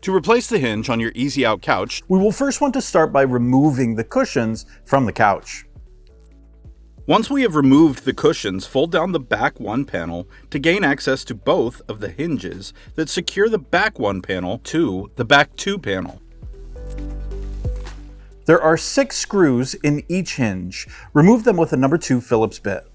To replace the hinge on your easy out couch, we will first want to start by removing the cushions from the couch. Once we have removed the cushions, fold down the back one panel to gain access to both of the hinges that secure the back one panel to the back two panel. There are 6 screws in each hinge. Remove them with a number 2 Phillips bit.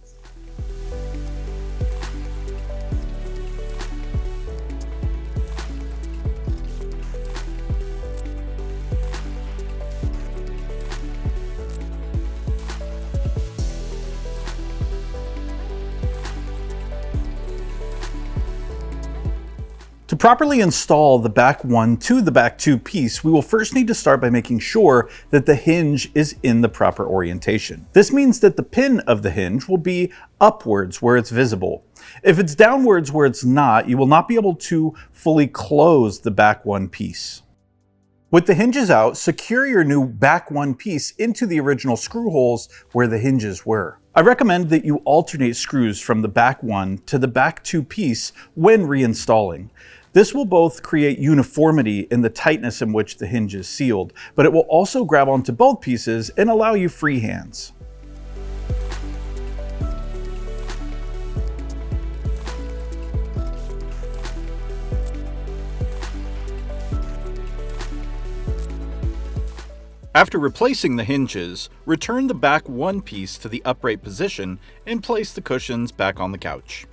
To properly install the back one to the back two piece, we will first need to start by making sure that the hinge is in the proper orientation. This means that the pin of the hinge will be upwards where it's visible. If it's downwards where it's not, you will not be able to fully close the back one piece. With the hinges out, secure your new back one piece into the original screw holes where the hinges were. I recommend that you alternate screws from the back one to the back two piece when reinstalling. This will both create uniformity in the tightness in which the hinge is sealed, but it will also grab onto both pieces and allow you free hands. After replacing the hinges, return the back one piece to the upright position and place the cushions back on the couch.